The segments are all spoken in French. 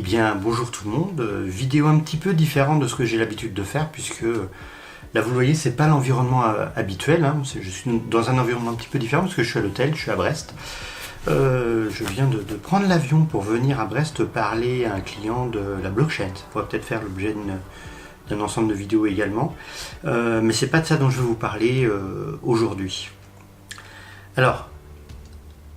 bien, bonjour tout le monde. Vidéo un petit peu différente de ce que j'ai l'habitude de faire, puisque là, vous le voyez, c'est pas l'environnement habituel. Hein. Je suis dans un environnement un petit peu différent parce que je suis à l'hôtel, je suis à Brest. Je viens de prendre l'avion pour venir à Brest parler à un client de la blockchain. Ça pourrait peut-être faire l'objet d'un ensemble de vidéos également. Mais c'est pas de ça dont je vais vous parler aujourd'hui. Alors,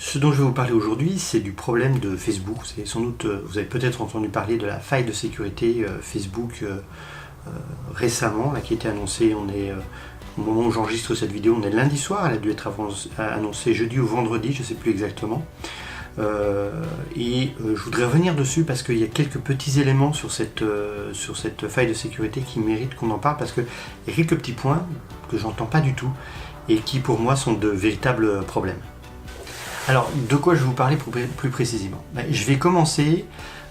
ce dont je vais vous parler aujourd'hui, c'est du problème de Facebook. Sans doute, vous avez peut-être entendu parler de la faille de sécurité Facebook récemment, là, qui a été annoncée. Au moment où j'enregistre cette vidéo, on est lundi soir. Elle a dû être annoncée jeudi ou vendredi, je ne sais plus exactement. Je voudrais revenir dessus parce qu'il y a quelques petits éléments sur cette faille de sécurité qui méritent qu'on en parle, parce qu'il y a quelques petits points que j'entends pas du tout et qui pour moi sont de véritables problèmes. Alors, de quoi je vais vous parler plus précisément? Je vais commencer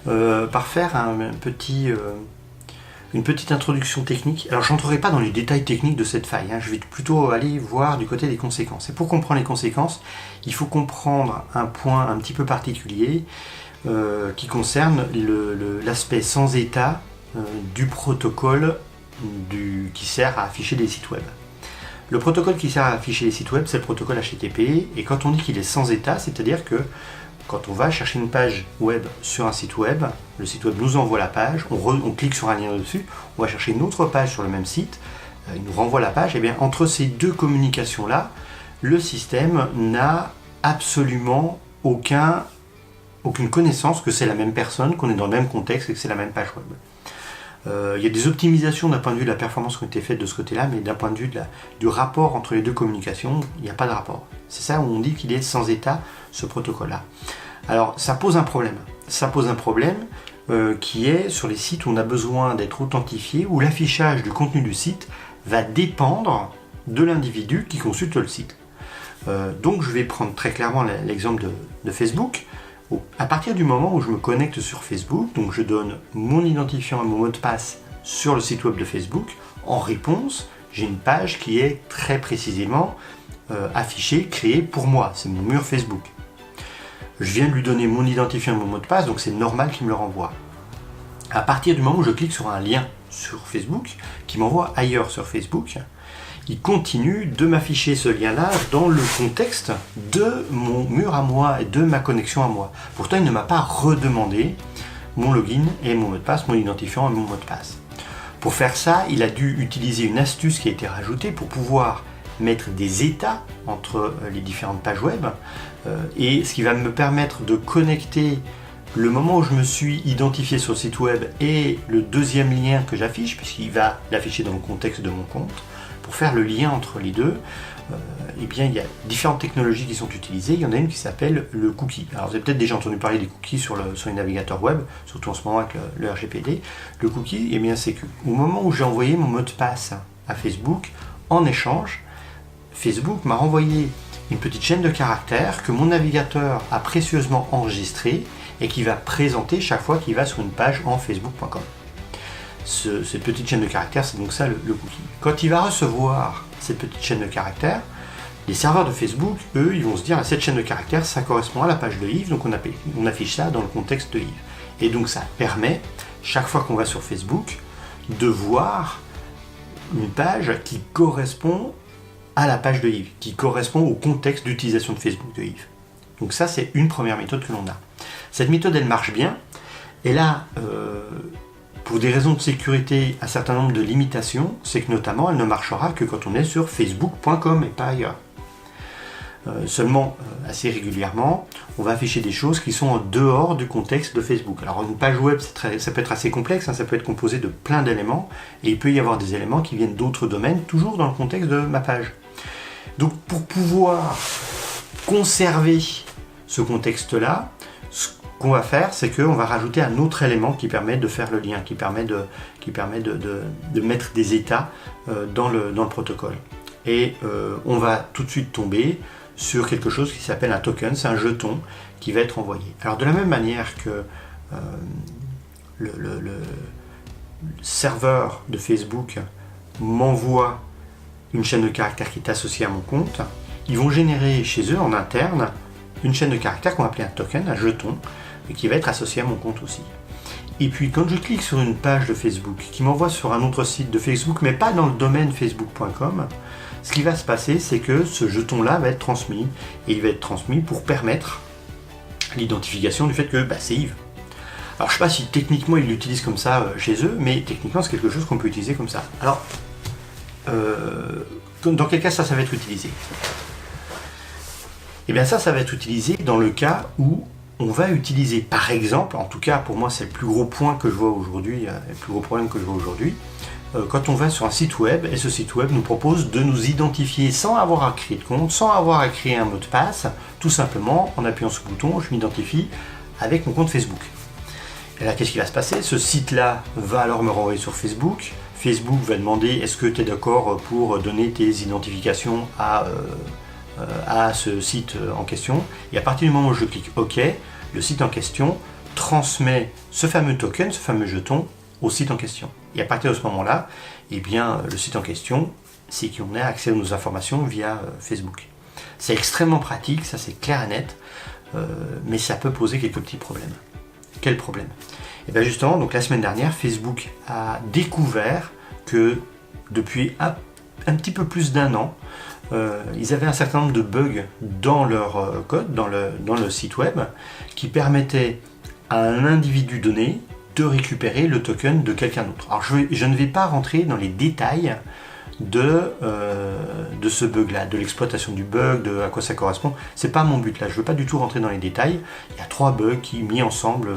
par faire une petite introduction technique. Alors, je n'entrerai pas dans les détails techniques de cette faille, hein. Je vais plutôt aller voir du côté des conséquences. Et pour comprendre les conséquences, il faut comprendre un point un petit peu particulier qui concerne l'aspect sans état du protocole qui sert à afficher des sites web. Le protocole qui sert à afficher les sites web, c'est le protocole HTTP, et quand on dit qu'il est sans état, c'est-à-dire que quand on va chercher une page web sur un site web, le site web nous envoie la page, on clique sur un lien dessus, on va chercher une autre page sur le même site, il nous renvoie la page, et bien entre ces deux communications-là, le système n'a absolument aucune connaissance que c'est la même personne, qu'on est dans le même contexte et que c'est la même page web. Il y a des optimisations d'un point de vue de la performance qui ont été faites de ce côté-là, mais d'un point de vue du rapport entre les deux communications, il n'y a pas de rapport. C'est ça où on dit qu'il est sans état, ce protocole-là. Alors, ça pose un problème. Ça pose un problème qui est sur les sites où on a besoin d'être authentifié, où l'affichage du contenu du site va dépendre de l'individu qui consulte le site. Donc, je vais prendre très clairement l'exemple de Facebook. À partir du moment où je me connecte sur Facebook, donc je donne mon identifiant et mon mot de passe sur le site web de Facebook, en réponse, j'ai une page qui est très précisément affichée, créée pour moi. C'est mon mur Facebook. Je viens de lui donner mon identifiant et mon mot de passe, donc c'est normal qu'il me le renvoie. À partir du moment où je clique sur un lien sur Facebook, qui m'envoie ailleurs sur Facebook, il continue de m'afficher ce lien-là dans le contexte de mon mur à moi et de ma connexion à moi. Pourtant, il ne m'a pas redemandé mon login et mon mot de passe, mon identifiant et mon mot de passe. Pour faire ça, il a dû utiliser une astuce qui a été rajoutée pour pouvoir mettre des états entre les différentes pages web, et ce qui va me permettre de connecter le moment où je me suis identifié sur le site web et le deuxième lien que j'affiche, puisqu'il va l'afficher dans le contexte de mon compte. Pour faire le lien entre les deux, eh bien, il y a différentes technologies qui sont utilisées. Il y en a une qui s'appelle le cookie. Alors, vous avez peut-être déjà entendu parler des cookies sur les navigateurs web, surtout en ce moment avec le RGPD. Le cookie, eh bien, c'est qu'au moment où j'ai envoyé mon mot de passe à Facebook, en échange, Facebook m'a renvoyé une petite chaîne de caractères que mon navigateur a précieusement enregistrée et qui va présenter chaque fois qu'il va sur une page en facebook.com. Cette petite chaîne de caractères, c'est donc ça le cookie. Quand il va recevoir cette petite chaîne de caractères, les serveurs de Facebook, eux, ils vont se dire, cette chaîne de caractères, ça correspond à la page de Yves, donc on affiche ça dans le contexte de Yves. Et donc ça permet, chaque fois qu'on va sur Facebook, de voir une page qui correspond à la page de Yves, qui correspond au contexte d'utilisation de Facebook de Yves. Donc ça, c'est une première méthode que l'on a. Cette méthode, elle marche bien, et là, pour des raisons de sécurité, un certain nombre de limitations, c'est que notamment elle ne marchera que quand on est sur facebook.com et pas ailleurs. Seulement, assez régulièrement, on va afficher des choses qui sont en dehors du contexte de Facebook. Alors une page web, ça peut être assez complexe, hein, ça peut être composé de plein d'éléments, et il peut y avoir des éléments qui viennent d'autres domaines, toujours dans le contexte de ma page. Donc pour pouvoir conserver ce contexte-là, ce qu'on va faire, c'est qu'on va rajouter un autre élément qui permet de faire le lien, qui permet de mettre des états dans le protocole. Et on va tout de suite tomber sur quelque chose qui s'appelle un token, c'est un jeton qui va être envoyé. Alors de la même manière que le serveur de Facebook m'envoie une chaîne de caractères qui est associée à mon compte, ils vont générer chez eux en interne une chaîne de caractères qu'on va appeler un token, un jeton, et qui va être associé à mon compte aussi. Et puis quand je clique sur une page de Facebook qui m'envoie sur un autre site de Facebook, mais pas dans le domaine facebook.com, ce qui va se passer, c'est que ce jeton-là va être transmis, et il va être transmis pour permettre l'identification du fait que c'est Yves. Alors je ne sais pas si techniquement ils l'utilisent comme ça chez eux, mais techniquement c'est quelque chose qu'on peut utiliser comme ça. Alors, dans quel cas ça va être utilisé? Eh bien ça va être utilisé dans le cas où on va utiliser, par exemple, en tout cas pour moi c'est le plus gros point que je vois aujourd'hui, le plus gros problème que je vois aujourd'hui, quand on va sur un site web et ce site web nous propose de nous identifier sans avoir à créer de compte, sans avoir à créer un mot de passe, tout simplement en appuyant sur le bouton, je m'identifie avec mon compte Facebook. Et là qu'est-ce qui va se passer? Ce site-là va alors me renvoyer sur Facebook. Facebook va demander est-ce que tu es d'accord pour donner tes identifications à ce site en question, et à partir du moment où je clique OK, le site en question transmet ce fameux token, ce fameux jeton au site en question. Et à partir de ce moment-là, eh bien, le site en question, c'est qu'on a accès à nos informations via Facebook. C'est extrêmement pratique, ça c'est clair et net, mais ça peut poser quelques petits problèmes. Quel problème? Et bien justement, donc la semaine dernière, Facebook a découvert que depuis un petit peu plus d'un an, ils avaient un certain nombre de bugs dans leur code, dans le site web, qui permettaient à un individu donné de récupérer le token de quelqu'un d'autre. Alors je ne vais pas rentrer dans les détails de ce bug-là, de l'exploitation du bug, de à quoi ça correspond. C'est pas mon but là, je ne veux pas du tout rentrer dans les détails. Il y a 3 bugs qui, mis ensemble,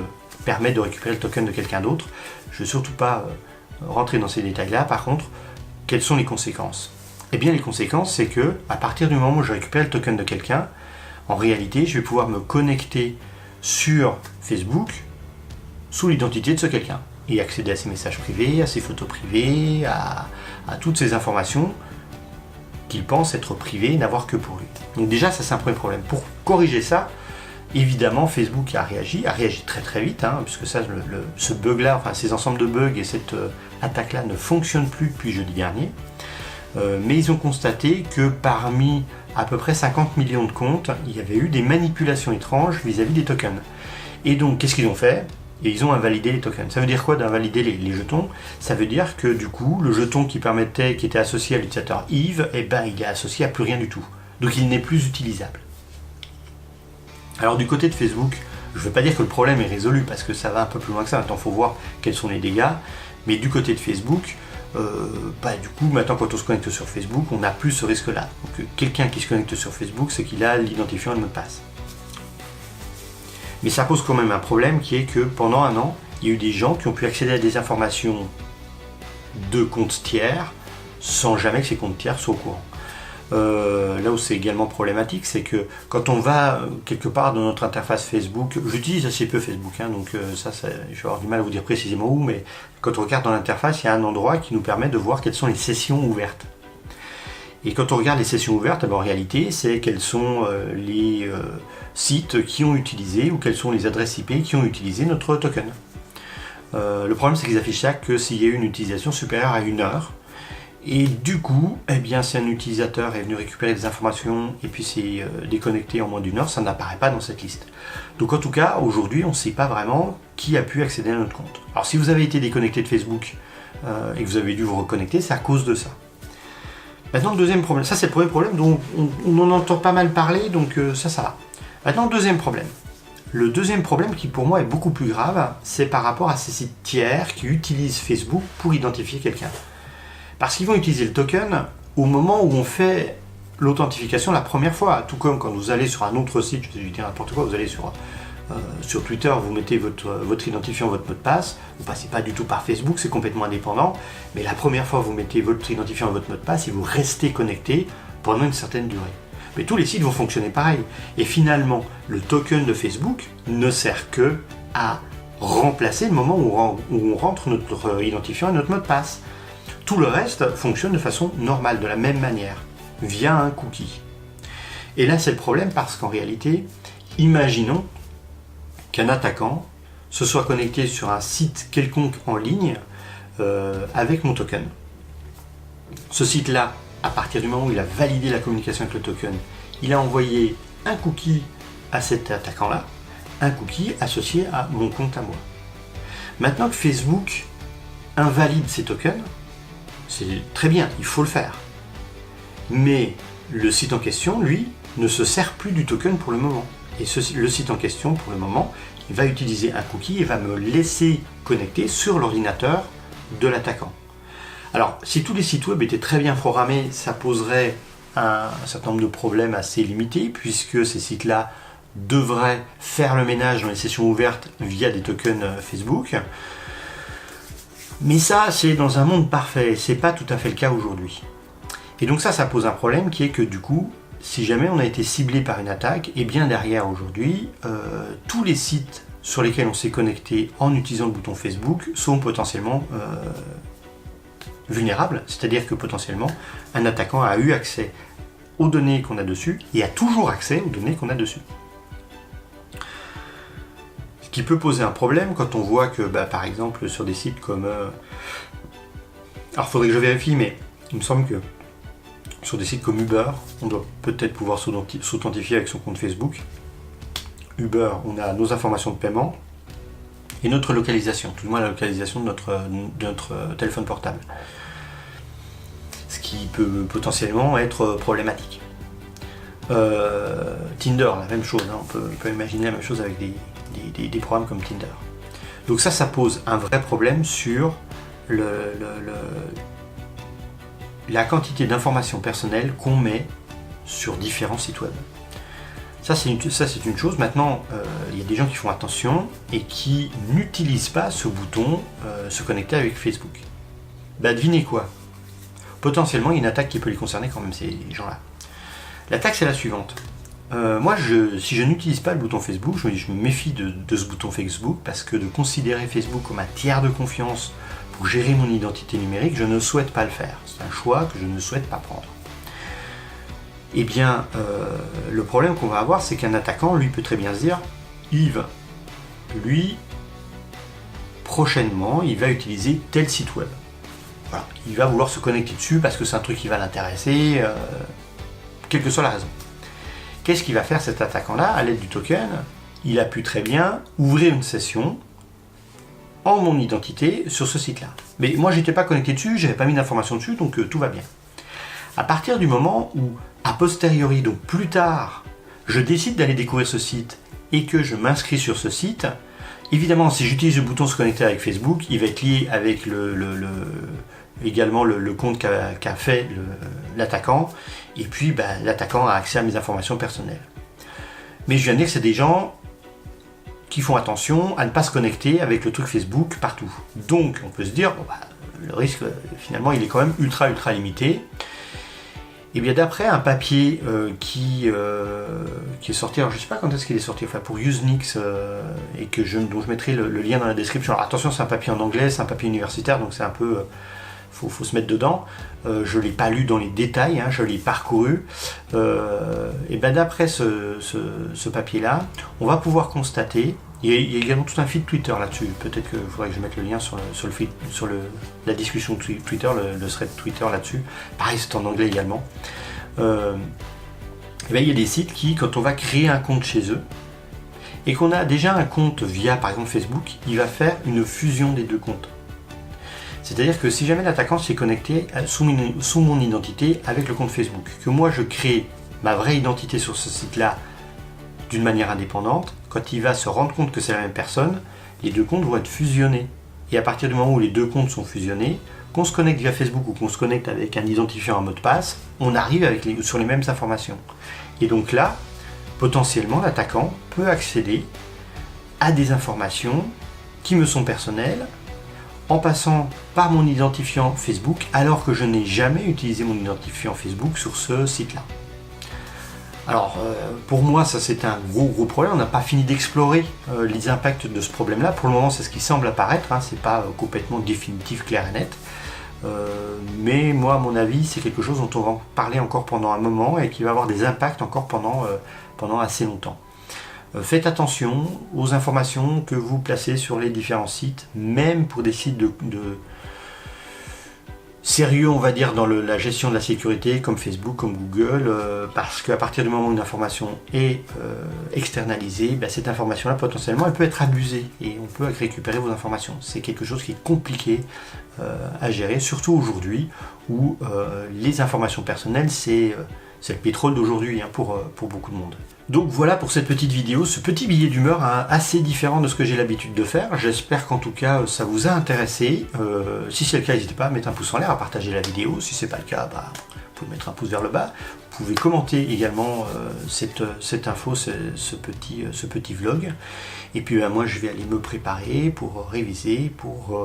permettent de récupérer le token de quelqu'un d'autre. Je ne veux surtout pas rentrer dans ces détails-là. Par contre, quelles sont les conséquences? Eh bien, les conséquences, c'est que à partir du moment où je récupère le token de quelqu'un, en réalité, je vais pouvoir me connecter sur Facebook sous l'identité de ce quelqu'un et accéder à ses messages privés, à ses photos privées, à toutes ces informations qu'il pense être privées et n'avoir que pour lui. Donc déjà, ça c'est un premier problème. Pour corriger ça, évidemment, Facebook a réagi très très vite, puisque ça, ce bug-là, enfin ces ensembles de bugs et cette attaque-là ne fonctionnent plus depuis jeudi dernier. Mais ils ont constaté que parmi à peu près 50 millions de comptes, il y avait eu des manipulations étranges vis-à-vis des tokens. Et donc, qu'est-ce qu'ils ont fait? Et ils ont invalidé les tokens. Ça veut dire quoi d'invalider les jetons? Ça veut dire que du coup, le jeton qui était associé à l'utilisateur Yves, il est associé à plus rien du tout. Donc il n'est plus utilisable. Alors du côté de Facebook, je ne veux pas dire que le problème est résolu, parce que ça va un peu plus loin que ça. Maintenant, il faut voir quels sont les dégâts. Mais du côté de Facebook, du coup, maintenant quand on se connecte sur Facebook, on n'a plus ce risque-là. Donc quelqu'un qui se connecte sur Facebook, c'est qu'il a l'identifiant et le mot de passe. Mais ça pose quand même un problème qui est que pendant un an, il y a eu des gens qui ont pu accéder à des informations de comptes tiers sans jamais que ces comptes tiers soient au courant. Là où c'est également problématique, c'est que quand on va quelque part dans notre interface Facebook, j'utilise assez peu Facebook, donc ça, je vais avoir du mal à vous dire précisément où, mais quand on regarde dans l'interface, il y a un endroit qui nous permet de voir quelles sont les sessions ouvertes. Et quand on regarde les sessions ouvertes, en réalité, c'est quels sont les sites qui ont utilisé, ou quelles sont les adresses IP qui ont utilisé notre token. Le problème, c'est qu'ils affichent ça que s'il y a eu une utilisation supérieure à 1 heure. Et du coup, si un utilisateur est venu récupérer des informations et puis s'est déconnecté en moins d'1 heure, ça n'apparaît pas dans cette liste. Donc en tout cas, aujourd'hui, on ne sait pas vraiment qui a pu accéder à notre compte. Alors si vous avez été déconnecté de Facebook et que vous avez dû vous reconnecter, c'est à cause de ça. Maintenant, le deuxième problème, ça c'est le premier problème dont on en entend pas mal parler, donc ça va. Maintenant, le deuxième problème. Le deuxième problème qui pour moi est beaucoup plus grave, c'est par rapport à ces sites tiers qui utilisent Facebook pour identifier quelqu'un. Parce qu'ils vont utiliser le token au moment où on fait l'authentification la première fois. Tout comme quand vous allez sur un autre site, je vais dire n'importe quoi, vous allez sur Twitter, vous mettez votre identifiant, votre mot de passe, vous ne passez pas du tout par Facebook, c'est complètement indépendant, mais la première fois vous mettez votre identifiant et votre mot de passe et vous restez connecté pendant une certaine durée. Mais tous les sites vont fonctionner pareil. Et finalement, le token de Facebook ne sert que à remplacer le moment où on rentre notre identifiant et notre mot de passe. Tout le reste fonctionne de façon normale, de la même manière, via un cookie. Et là, c'est le problème parce qu'en réalité, imaginons qu'un attaquant se soit connecté sur un site quelconque en ligne avec mon token. Ce site-là, à partir du moment où il a validé la communication avec le token, il a envoyé un cookie à cet attaquant-là, un cookie associé à mon compte à moi. Maintenant que Facebook invalide ces tokens, c'est très bien, il faut le faire. Mais le site en question, lui, ne se sert plus du token pour le moment. Et le site en question, pour le moment, il va utiliser un cookie et va me laisser connecter sur l'ordinateur de l'attaquant. Alors, si tous les sites web étaient très bien programmés, ça poserait un certain nombre de problèmes assez limités, puisque ces sites-là devraient faire le ménage dans les sessions ouvertes via des tokens Facebook. Mais ça, c'est dans un monde parfait, c'est pas tout à fait le cas aujourd'hui. Et donc ça pose un problème qui est que du coup, si jamais on a été ciblé par une attaque, et bien derrière aujourd'hui, tous les sites sur lesquels on s'est connecté en utilisant le bouton Facebook sont potentiellement vulnérables, c'est-à-dire que potentiellement un attaquant a eu accès aux données qu'on a dessus et a toujours accès aux données qu'on a dessus. Ce qui peut poser un problème quand on voit que, par exemple, sur des sites comme... Alors, il faudrait que je vérifie, mais il me semble que sur des sites comme Uber, on doit peut-être pouvoir s'authentifier avec son compte Facebook. Uber, on a nos informations de paiement et notre localisation, tout du moins la localisation de notre téléphone portable. Ce qui peut potentiellement être problématique. Tinder, la même chose, hein, on peut imaginer la même chose avec des programmes comme Tinder. Donc ça pose un vrai problème sur la quantité d'informations personnelles qu'on met sur différents sites web. Ça c'est une chose. Maintenant, il y a des gens qui font attention et qui n'utilisent pas ce bouton se connecter avec Facebook. Devinez quoi? Potentiellement, il y a une attaque qui peut les concerner quand même, ces gens-là. L'attaque, c'est la suivante. Moi, si je n'utilise pas le bouton Facebook, je me méfie de ce bouton Facebook, parce que de considérer Facebook comme un tiers de confiance pour gérer mon identité numérique, je ne souhaite pas le faire. C'est un choix que je ne souhaite pas prendre. Eh bien, le problème qu'on va avoir, c'est qu'un attaquant, lui, peut très bien se dire, Yves, lui, prochainement, il va utiliser tel site web. Voilà. Il va vouloir se connecter dessus parce que c'est un truc qui va l'intéresser, quelle que soit la raison. Qu'est-ce qu'il va faire cet attaquant-là? À l'aide du token, il a pu très bien ouvrir une session en mon identité sur ce site-là. Mais moi, je n'étais pas connecté dessus, je n'avais pas mis d'informations dessus, donc tout va bien. À partir du moment où, a posteriori, donc plus tard, je décide d'aller découvrir ce site et que je m'inscris sur ce site, évidemment, si j'utilise le bouton se connecter avec Facebook, il va être lié avec également le compte qu'a fait l'attaquant, et puis l'attaquant a accès à mes informations personnelles. Mais je viens de dire que c'est des gens qui font attention à ne pas se connecter avec le truc Facebook partout. Donc on peut se dire, le risque finalement il est quand même ultra limité. Et bien d'après un papier qui est sorti, alors je ne sais pas quand est-ce qu'il est sorti, enfin pour Usenix, et dont je mettrai le lien dans la description. Alors attention, c'est un papier en anglais, c'est un papier universitaire, donc c'est un peu... faut se mettre dedans. Je ne l'ai pas lu dans les détails, hein, je l'ai parcouru. Et bien d'après ce papier-là, on va pouvoir constater, il y a également tout un feed Twitter là-dessus, peut-être qu'il faudrait que je mette le lien sur la discussion Twitter, le thread Twitter là-dessus. Pareil, c'est en anglais également. Et bien, il y a des sites qui, quand on va créer un compte chez eux, et qu'on a déjà un compte via par exemple Facebook, il va faire une fusion des deux comptes. C'est-à-dire que si jamais l'attaquant s'est connecté sous mon identité avec le compte Facebook, que moi je crée ma vraie identité sur ce site-là d'une manière indépendante, quand il va se rendre compte que c'est la même personne, les deux comptes vont être fusionnés. Et à partir du moment où les deux comptes sont fusionnés, qu'on se connecte via Facebook ou qu'on se connecte avec un identifiant, un mot de passe, on arrive sur les mêmes informations. Et donc là, potentiellement, l'attaquant peut accéder à des informations qui me sont personnelles, en passant par mon identifiant Facebook, alors que je n'ai jamais utilisé mon identifiant Facebook sur ce site-là. Alors, pour moi, ça c'est un gros problème. On n'a pas fini d'explorer les impacts de ce problème-là. Pour le moment, c'est ce qui semble apparaître. Hein. C'est pas complètement définitif, clair et net. Mais moi, à mon avis, c'est quelque chose dont on va en parler encore pendant un moment et qui va avoir des impacts encore pendant assez longtemps. Faites attention aux informations que vous placez sur les différents sites, même pour des sites sérieux, on va dire, dans la gestion de la sécurité, comme Facebook, comme Google, parce qu'à partir du moment où une information est externalisée, cette information-là, potentiellement, elle peut être abusée et on peut récupérer vos informations. C'est quelque chose qui est compliqué à gérer, surtout aujourd'hui où les informations personnelles, c'est le pétrole d'aujourd'hui pour beaucoup de monde. Donc voilà pour cette petite vidéo, ce petit billet d'humeur assez différent de ce que j'ai l'habitude de faire. J'espère qu'en tout cas ça vous a intéressé. Si c'est le cas, n'hésitez pas à mettre un pouce en l'air, à partager la vidéo. Si c'est pas le cas, vous pouvez mettre un pouce vers le bas. Vous pouvez commenter également cette info, ce petit vlog. Et puis moi je vais aller me préparer pour réviser, pour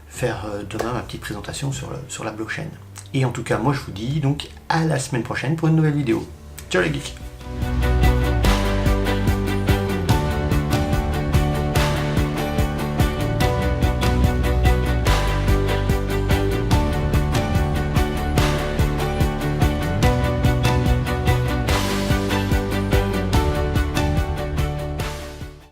faire demain ma petite présentation sur la blockchain. Et en tout cas, moi je vous dis donc à la semaine prochaine pour une nouvelle vidéo. Ciao les geeks!